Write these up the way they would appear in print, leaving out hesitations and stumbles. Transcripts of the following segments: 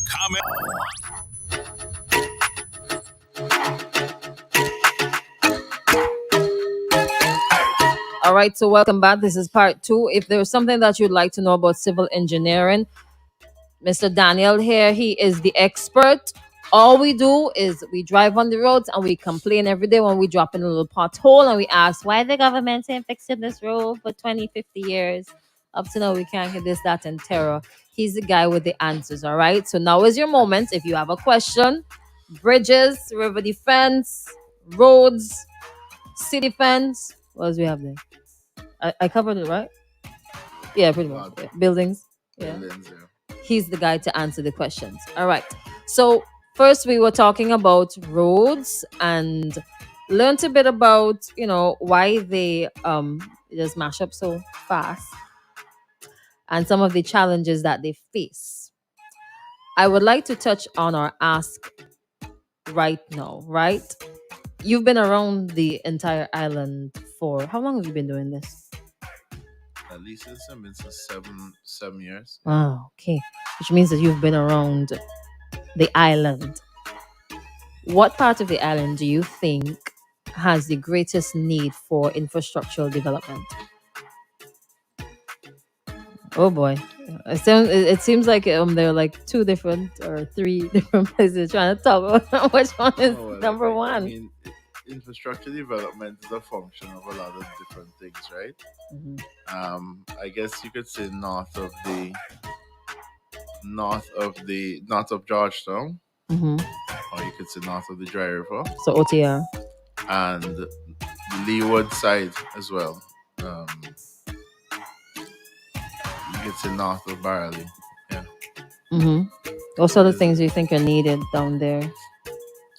comment. All right, so welcome back. This is part two. If there's something that you'd like to know about civil engineering, Mr. Daniel here, he is the expert. All we do is we drive on the roads and we complain every day when we drop in a little pothole and we ask why the government ain't fixing this road for 20, 50 years. Up to now, we can't get this, that, and terror. He's the guy with the answers, all right? So now is your moment. If you have a question, bridges, river defense, roads, city fence, what else we have there? I covered it, right? Yeah, pretty much. Yeah. Buildings. Yeah. He's the guy to answer the questions. All right. So first we were talking about roads and learned a bit about, why they just mash up so fast and some of the challenges that they face. I would like to touch on our ask right now, right? You've been around the entire island for how long have you been doing this? At least it's been since 7 years. Oh, okay. Which means that you've been around the island. What part of the island do you think has the greatest need for infrastructural development? Oh boy. It seems like there are like two different or three different places trying to talk about which one is number one. I mean, infrastructure development is a function of a lot of different things, right? Mm-hmm. I guess you could say north of Georgetown, Mm-hmm. or you could say north of the Dry River, So OTR. and the Leeward side as well. You could say north of Barley. Yeah. Mm-hmm. What sort of things do you think are needed down there?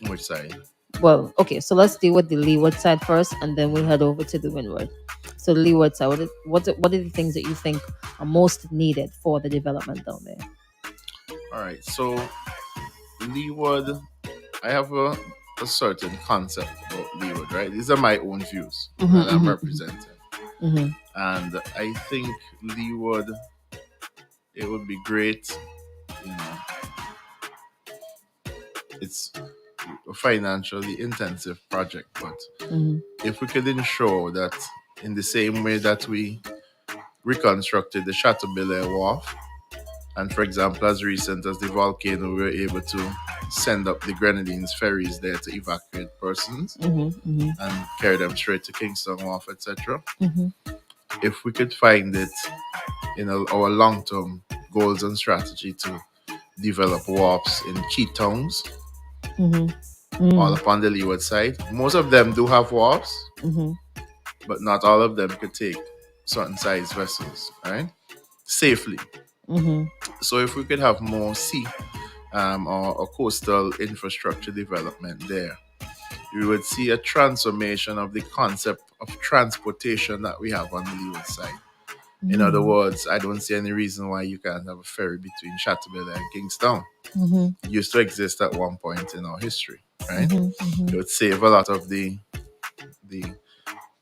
Which side? Well, okay, so let's deal with the leeward side first, and then we'll head over to the windward. So the leeward side, what are the things that you think are most needed for the development down there? All right, so Leeward, I have a certain concept about Leeward, right? These are my own views that I'm representing. Mm-hmm. And I think Leeward, it would be great, it's a financially intensive project, but if we could ensure that in the same way that we reconstructed the Chateaubelair Wharf, and for example, as recent as the volcano, we were able to send up the Grenadines ferries there to evacuate persons and carry them straight to Kingston Wharf, etc. If we could find it in our long-term goals and strategy to develop wharfs in key towns, all upon the leeward side. Most of them do have wharfs, but not all of them could take certain size vessels, right? Safely. So if we could have more sea or coastal infrastructure development there, we would see a transformation of the concept of transportation that we have on the leeward side. In other words, I don't see any reason why you can't have a ferry between Chateaubelair and Kingston. It used to exist at one point in our history, right? It would save a lot of the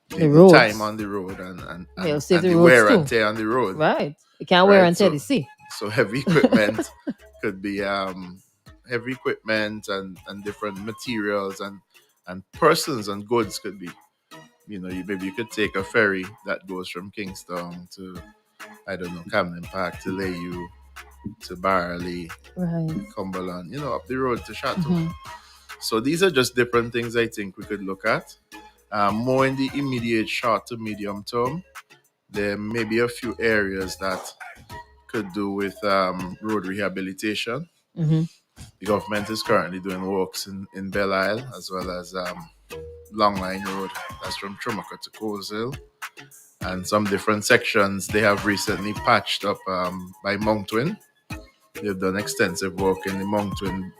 time on the road and the wear and tear on the road. Right. You can't wear and tear the sea. So heavy equipment could be heavy equipment and different materials and persons and goods could be. Maybe you could take a ferry that goes from Kingston to, I don't know, Camden Park to Leeward to Barley, right, Cumberland, up the road to Chateau. So these are just different things I think we could look at. More in the immediate short to medium term, there may be a few areas that could do with road rehabilitation. The government is currently doing works in Belle Isle as well as Longline Road, that's from Trumaka to Coleshill, and some different sections they have recently patched up by Mountwin. They've done extensive work in the Mountwin,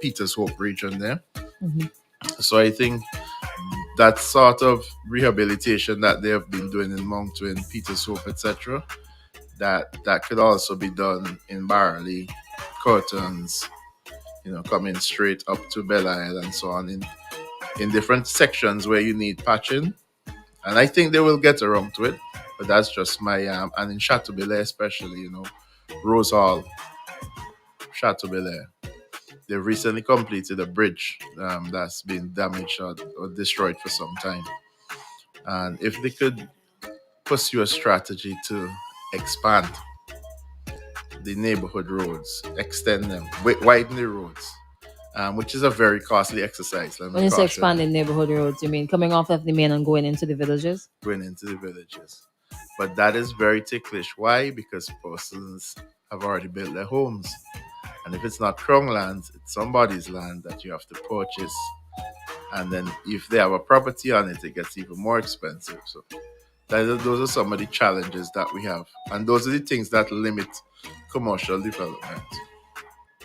Peters Hope region there. So I think that sort of rehabilitation that they have been doing in Mountwin, Peters Hope, etc., that could also be done in Barley, Curtains, coming straight up to Belle Isle and so on in different sections where you need patching. And I think they will get around to it, but that's just my and in Chateaubelair especially, Rose Hall Chateaubelair. They recently completed a bridge that's been damaged or destroyed for some time. And if they could pursue a strategy to expand the neighborhood roads, extend them, widen the roads, which is a very costly exercise. Let me When you say caution you. expanding neighborhood roads, you mean coming off of the main and going into the villages? Going into the villages. But that is very ticklish. Why? Because persons have already built their homes. And if it's not Crown land, it's somebody's land that you have to purchase. And then if they have a property on it, it gets even more expensive. So those are some of the challenges that we have. And those are the things that limit commercial development.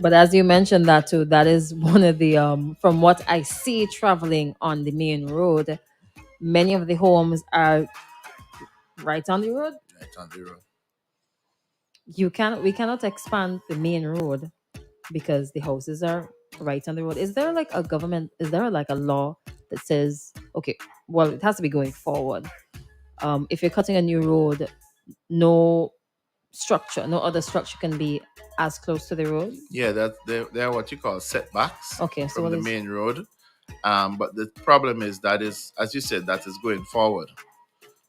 But as you mentioned that too, that is one of the from what I see traveling on the main road, many of the homes are right on the road. Right on the road. We cannot expand the main road because the houses are right on the road. Is there like a government, is there like a law that says, okay, well, it has to be going forward. If you're cutting a new road, no no other structure can be as close to the road? Yeah, they're what you call setbacks Okay, so from what the is main road. But the problem is that is, as you said, that is going forward.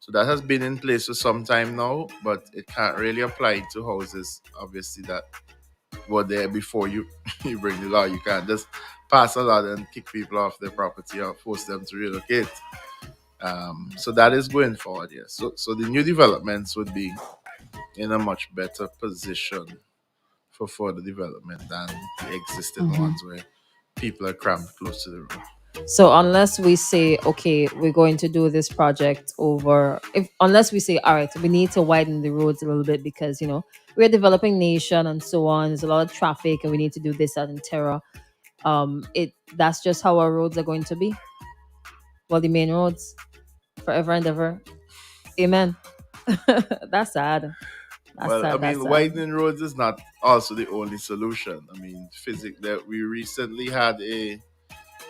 So that has been in place for some time now, but it can't really apply to houses, obviously, that were there before you, you bring the law. You can't just pass a law and kick people off their property or force them to relocate. So that is going forward, yes. So the new developments would be in a much better position for further development than the existing ones where people are crammed close to the road. so unless we say, okay, we're going to do this project over, if unless we say, all right, we need to widen the roads a little bit because we're a developing nation and so on. There's a lot of traffic and we need to do this, that, and terror. It That's just how our roads are going to be. Well, the main roads, forever and ever. Amen. That's sad. That's Well, I sad. That's mean, sad. widening roads is not also the only solution. I mean, that we recently had a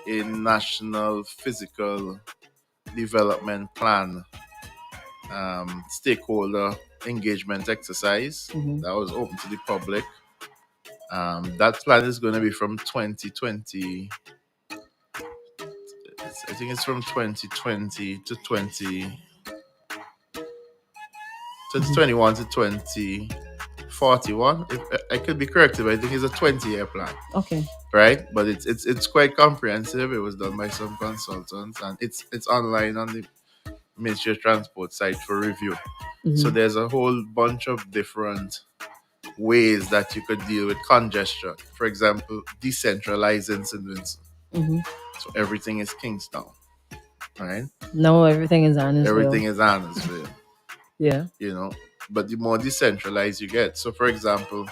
national physical development plan, stakeholder engagement exercise that was open to the public. That plan is going to be from 2020. I think it's from 2020 to 2021 to 2041. If I could be corrected, but I think it's a 20-year plan. Okay. Right, but it's quite comprehensive. It was done by some consultants, and it's online on the Ministry of Transport site for review. So there's a whole bunch of different ways that you could deal with congestion. For example, decentralizing St. Vincent. So everything is Kingstown, right? No, everything is Annisville. Everything is Annisville. Yeah. But the more decentralized you get. So for example,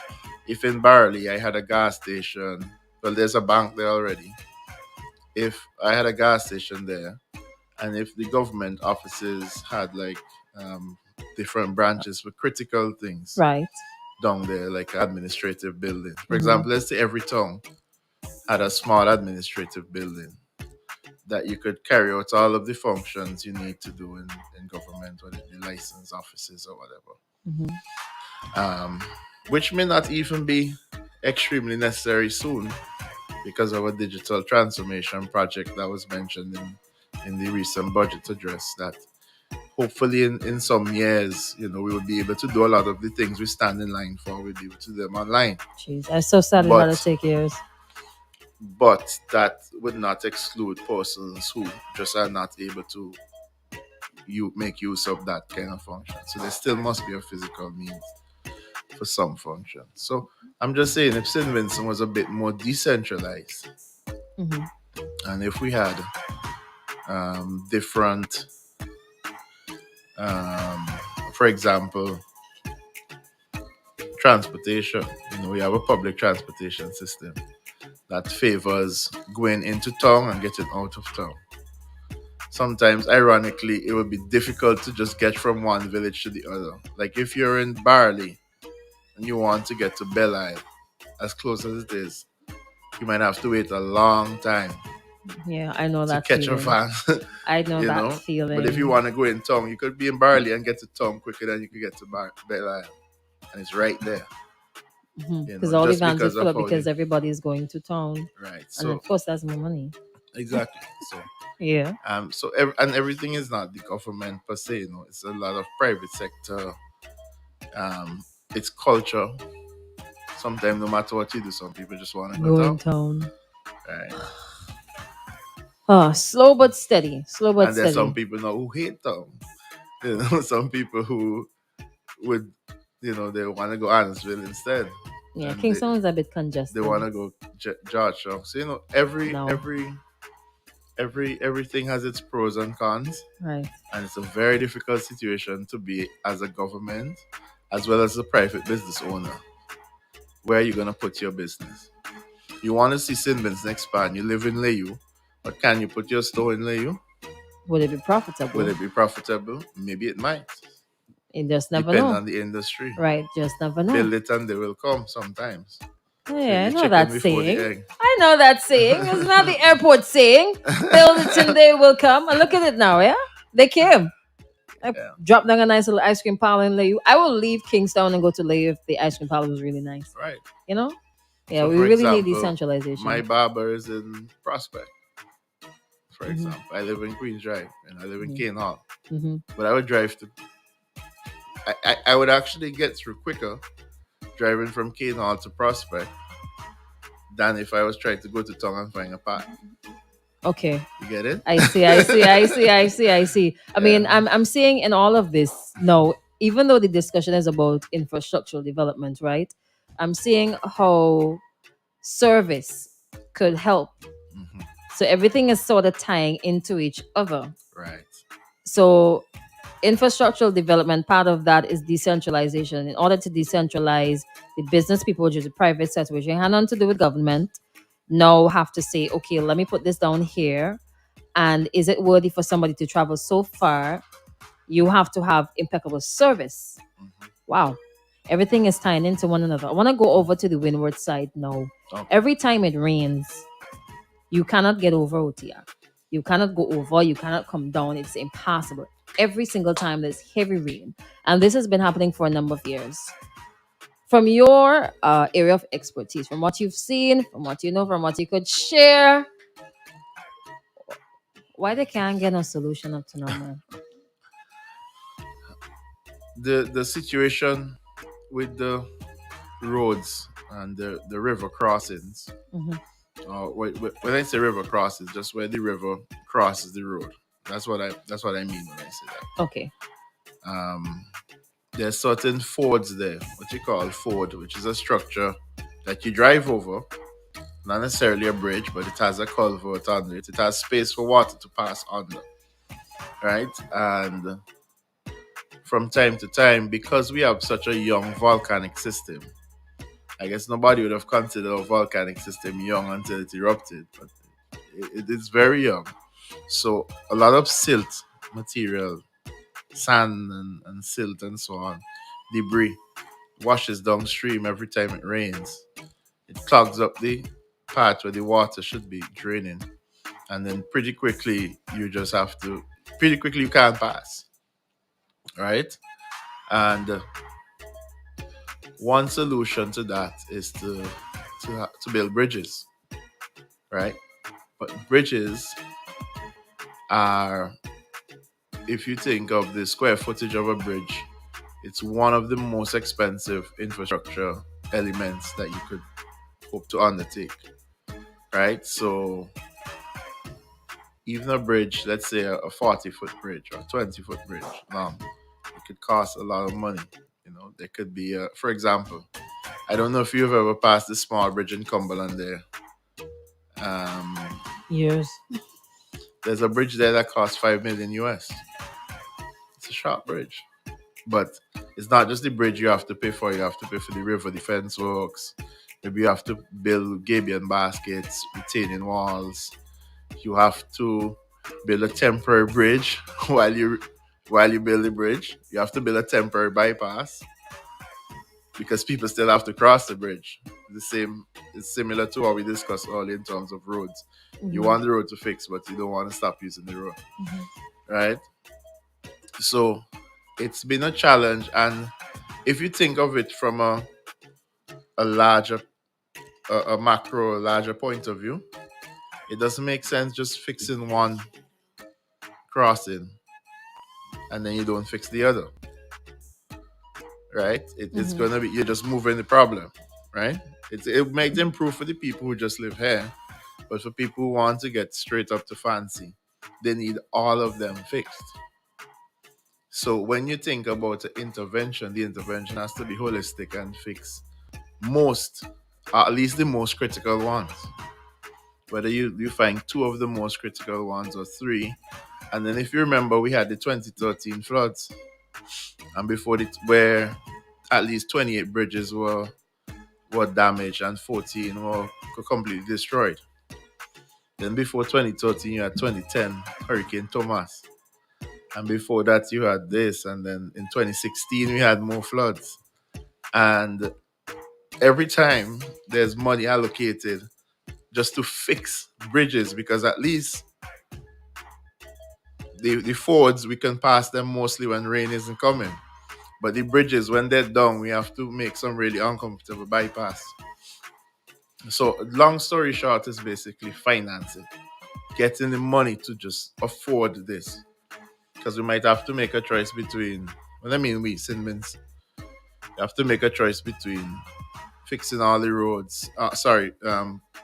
if in Barley I had a gas station, well, there's a bank there already. If I had a gas station there, and if the government offices had like different branches for critical things Right. down there, like administrative building. For example, let's say every town had a small administrative building that you could carry out all of the functions you need to do in government, whether it be license offices or whatever. Which may not even be extremely necessary soon because of a digital transformation project that was mentioned in the recent budget address, that hopefully in some years, we will be able to do a lot of the things we stand in line for. We'll be able to do them online. Jeez, I'm so sad it had to take years. But that would not exclude persons who just are not able to make use of that kind of function. So there still must be a physical means for some function. So I'm just saying, if St. Vincent was a bit more decentralized, and if we had different, for example, transportation, we have a public transportation system that favors going into town and getting out of town. Sometimes, ironically, it would be difficult to just get from one village to the other. Like if you're in Barley and you want to get to Belle Isle, as close as it is, you might have to wait a long time. Yeah, I know that to catch feeling. a van. I know that feeling. But if you want to go in town, you could be in Barley and get to town quicker than you could get to Belle Isle. And it's right there. Because all the just vans will because fill of up how they because everybody is going to town. right. And So of course, that's more money. exactly. So Yeah. and everything is not the government per se. It's a lot of private sector. Um, it's culture. Sometimes, no matter what you do, some people just want to go Go in town, town. right? Oh, slow but steady. Slow but And there's some steady. people now who hate town. Some people who would, they want to go Annisville instead, Yeah, and Kingston is a bit they congested. want to go Georgetown. So every No. everything has its pros and cons, Right. and it's a very difficult situation to be as a government as well as a private business owner. Where are you gonna put your business? You want to see Sinbins expand. You live in Layu, but can you put your store in Layu? Would it be Will profitable? it be profitable? Maybe it might. You just never Depend know. on the industry. Right, just never know. Build it and they will come sometimes. Oh, So yeah, I the know chicken that before the saying. egg. I know that saying. It's not the airport saying. Build it and they will come. And look at it now, yeah? They came. I Yeah. dropped down a nice little ice cream parlor in Layu. I will leave Kingstown and go to Layu if the ice cream parlor was really nice. Right. You know? Yeah, So we for really need example, decentralization. my barber is in Prospect. For Mhm. example, I live in Queens Drive and I live in Mhm. Cane Hall. Mm-hmm. But I would drive to. I would actually get through quicker driving from Cane Hall to Prospect than if I was trying to go to town and find a park. Okay. You get it? I see, I see, I see, I see, I see. I mean, Yeah. I'm seeing in all of this, no, even though the discussion is about infrastructural development, right? I'm seeing how service could help. Mhm. So everything is sort of tying into each other. Right. So infrastructural development, part of that is decentralization. In order to decentralize, the business people, which is the private sector, which had nothing to do with government, now have to say, okay, let me put this down here. And is it worthy for somebody to travel so far? You have to have impeccable service. Mhm. Wow. Everything is tying into one another. I want to go over to the windward side now. Okay. Every time it rains, you cannot get over OTR. You cannot go over, you cannot come down. It's impossible. Every single time there's heavy rain. And this has been happening for a number of years. From your area of expertise, from what you've seen, from what you know, from what you could share, why they can't get no solution up to now, man? The situation with the roads and the river crossings. Mhm. When I say river crossings, just where the river crosses the road. That's what I mean when I say that. Okay. Um, there's certain fords there, what you call ford, which is a structure that you drive over, not necessarily a bridge, but it has a culvert under it. It has space for water to pass under, right? And from time to time, because we have such a young volcanic system, I guess nobody would have considered a volcanic system young until it erupted, but it is very young. So a lot of silt material, sand and silt and so on, debris washes downstream every time it rains. It clogs up the part where the water should be draining, and then pretty quickly you can't pass, right? And one solution to that is to build bridges, right? But bridges are, if you think of the square footage of a bridge, it's one of the most expensive infrastructure elements that you could hope to undertake, right? So even a bridge, let's say a 40-foot bridge or a 20-foot bridge long, it could cost a lot of money. There could be, for example, I don't know if you've ever passed the small bridge in Cumberland there. Years. There's a bridge there that costs 5 million US. It's a short bridge. But it's not just the bridge you have to pay for. You have to pay for the river defense works. Maybe you have to build gabion baskets, retaining walls. You have to build a temporary bridge while you build the bridge. You have to build a temporary bypass because people still have to cross the bridge. It's similar to what we discussed earlier in terms of roads. You want the road to fix, but you don't want to stop using the road, right? So it's been a challenge, and if you think of it from a a larger, a macro, larger point of view, it doesn't make sense just fixing one crossing and then you don't fix the other, right? It's gonna be, you're just moving the problem, right? It might improve for the people who just live here, but for people who want to get straight up to fancy, they need all of them fixed. So when you think about the intervention has to be holistic and fix most, at least the most critical ones. Whether you find two of the most critical ones or three. And then if you remember, we had the 2013 floods, and before it, where at least 28 bridges were damaged and 14 were completely destroyed. Then before 2013, you had 2010 Hurricane Thomas. And before that, you had this. And then in 2016, we had more floods. And every time there's money allocated just to fix bridges, because at least the fords, we can pass them mostly when rain isn't coming. But the bridges, when they're down, we have to make some really uncomfortable bypass. So long story short is basically financing. Getting the money to just afford this. Because we might have to make a choice between, well, I mean we, Sinmins, have to make a choice between fixing all the roads,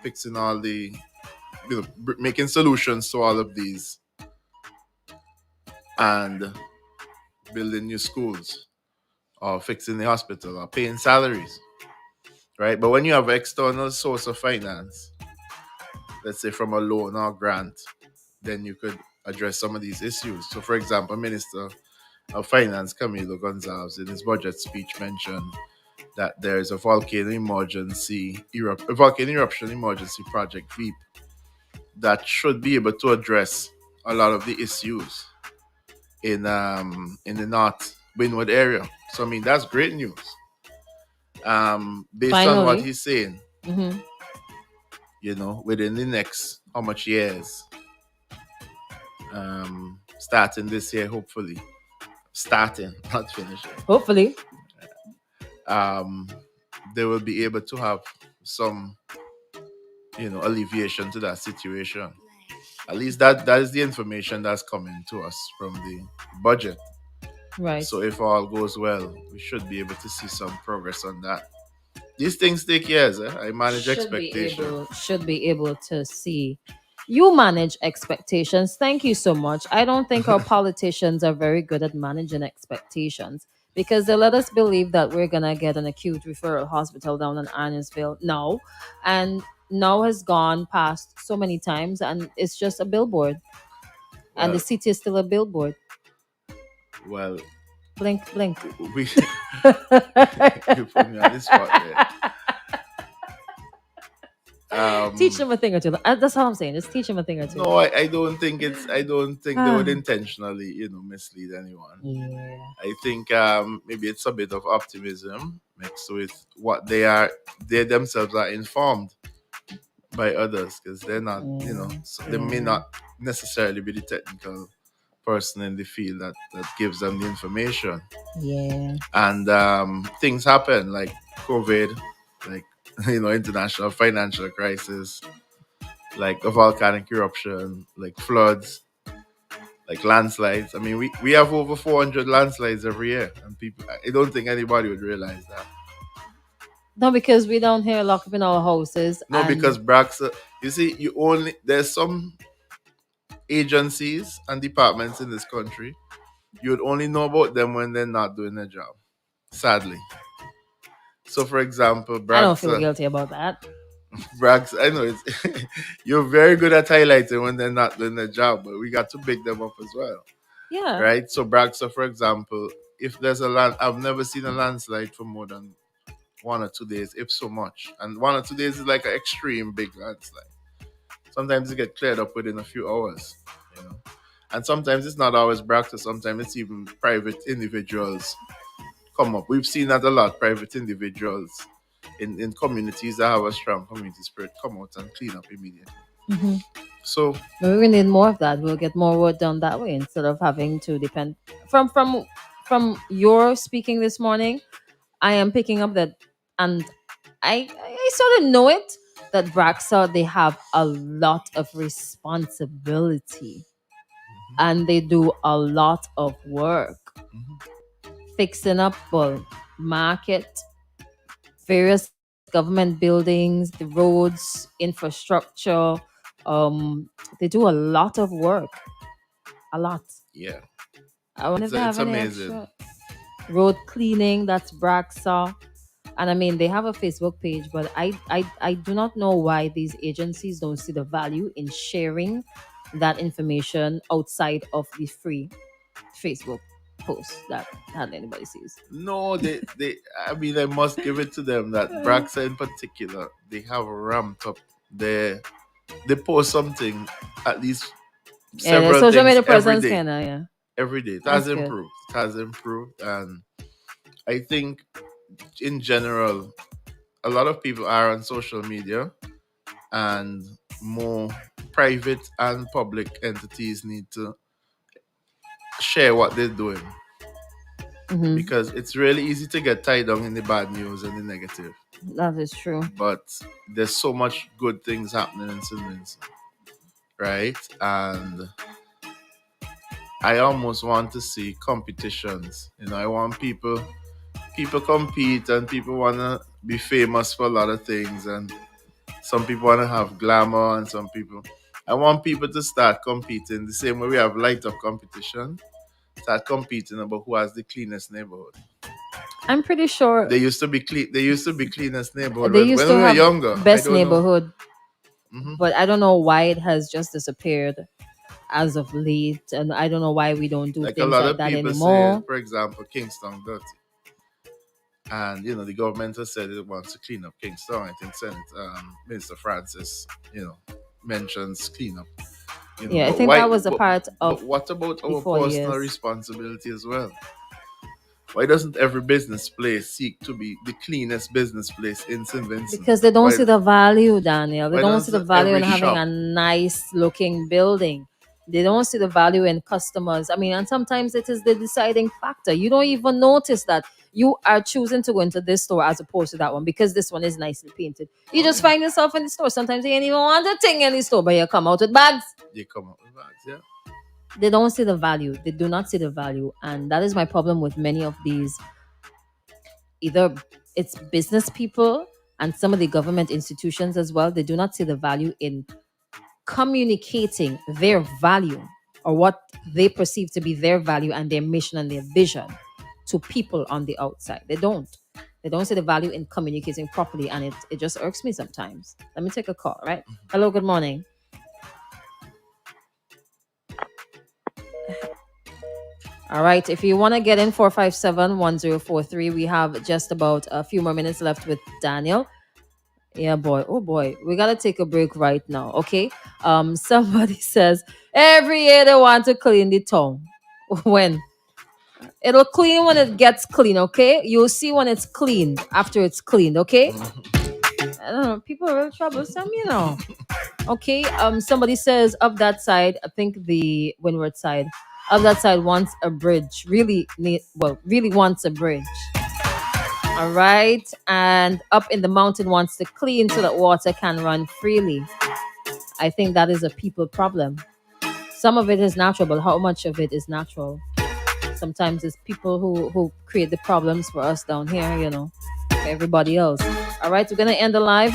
fixing all the, making solutions to all of these and building new schools or fixing the hospital or paying salaries, right? But when you have an external source of finance, let's say from a loan or grant, then you could address some of these issues. So, for example, Minister of Finance Camilo Gonzalez in his budget speech mentioned that there is a volcano eruption emergency project VEEP that should be able to address a lot of the issues in the North Windward area. So I mean that's great news. Based on what he's saying, within the next how much years, starting this year, hopefully, not finishing. Hopefully, they will be able to have some, alleviation to that situation. At least that is the information that's coming to us from the budget. Right. So if all goes well, we should be able to see some progress on that. These things take years. I manage expectations. Should be able to see. You manage expectations. Thank you so much. I don't think our politicians are very good at managing expectations because they let us believe that we're going to get an acute referral hospital down in Arnesville. No. And now has gone past so many times and it's just a billboard. And the city is still a billboard. Well, blink. You put me on this spot there. Teach them a thing or two. That's all I'm saying. Just teach them a thing or two. No, I don't think they would intentionally, mislead anyone. Yeah. I think maybe it's a bit of optimism mixed with what they themselves are informed by others because they're not, so they may not necessarily be the technical person in the field that gives them the information. Yeah. And things happen like COVID, like international financial crisis, like a volcanic eruption, like floods, like landslides. I mean, we have over 400 landslides every year, and I don't think anybody would realize that. No, because we don't hear lock up in our houses. No, because Braxa, you see, there's some agencies and departments in this country, you would only know about them when they're not doing their job, sadly. So, for example, Braxa, I don't feel guilty about that. Braxa, I know you're very good at highlighting when they're not doing their job, but we got to pick them up as well. Yeah. Right? So, Braxa, for example, if there's I've never seen a landslide for more than 1 or 2 days, if so much. And 1 or 2 days is like an extreme big landslide. Sometimes it gets cleared up within a few hours, And sometimes it's not always Braxa, sometimes it's even private individuals come up. We've seen that a lot, private individuals in communities that have a strong community spirit come out and clean up immediately. Mm-hmm. So we will need more of that. We'll get more work done that way instead of having to depend. From your speaking this morning, I am picking up that, and I sort of know it that Braxa, they have a lot of responsibility and they do a lot of work fixing up well market, various government buildings, the roads, infrastructure. Um, they do a lot of work, a lot. Yeah, I wonder if they it's have any amazing. extra road cleaning. That's Braxa. And I mean, they have a Facebook page, but I do not know why these agencies don't see the value in sharing that information outside of the free Facebook posts that hardly anybody sees. No, they. I mean, I must give it to them that Braxa in particular, they have ramped up their. They post something, at least Yeah, their several social things media every presence day. kinda, yeah. Every day, it has That's good. improved. It has improved, and I think in general, a lot of people are on social media, and more private and public entities need to share what they're doing because it's really easy to get tied down in the bad news and the negative. That is true. But there's so much good things happening in St. Vincent, right? And I almost want to see competitions. I want people compete and people want to be famous for a lot of things, and some people want to have glamour, and some people. I want people to start competing the same way we have light up competition. Start competing about who has the cleanest neighborhood. I'm pretty sure They used to be clean. They used to be cleanest neighborhood they when used we to were have younger. I best don't know. neighborhood, hmm but I don't know why it has just disappeared as of late, and I don't know why we don't do Like a things lot like of that people say, anymore. for example, Kingston dirty, and the government has said it wants to clean up Kingston. I think Minister Francis, mentions clean up. Yeah, I But think why? that was a part But of what about the our 4 years. personal responsibility as well? Why doesn't every business place seek to be the cleanest business place in St. Vincent? Because they don't Why, see the value, Daniel. They why don't see the doesn't value every in having shop? a nice looking building. They don't see the value in customers. I mean, and sometimes it is the deciding factor. You don't even notice that you are choosing to go into this store as opposed to that one because this one is nicely painted. You just find yourself in the store. Sometimes you ain't even want a thing in the store, but you come out with bags. They come up with bags, yeah. They don't see the value. They do not see the value. And that is my problem with many of these. Either it's business people and some of the government institutions as well. They do not see the value in communicating their value or what they perceive to be their value and their mission and their vision to people on the outside. They don't. They don't see the value in communicating properly, and it just irks me sometimes. Let me take a call, right? Hello, good morning. All right. If you want to get in 457-1043, we have just about a few more minutes left with Daniel. Yeah, boy. Oh boy. We gotta take a break right now. Okay. Somebody says every year they want to clean the town. When? It'll clean when it gets clean, okay? You'll see when it's cleaned after it's cleaned, okay? I don't know. People are really troublesome. Okay. Somebody says up that side, I think the windward side, up that side wants a bridge. Really wants a bridge. All right. And up in the mountain wants to clean so that water can run freely. I think that is a people problem. Some of it is natural, but how much of it is natural? Sometimes it's people who create the problems for us down here, for everybody else. All right, we're going to end the live.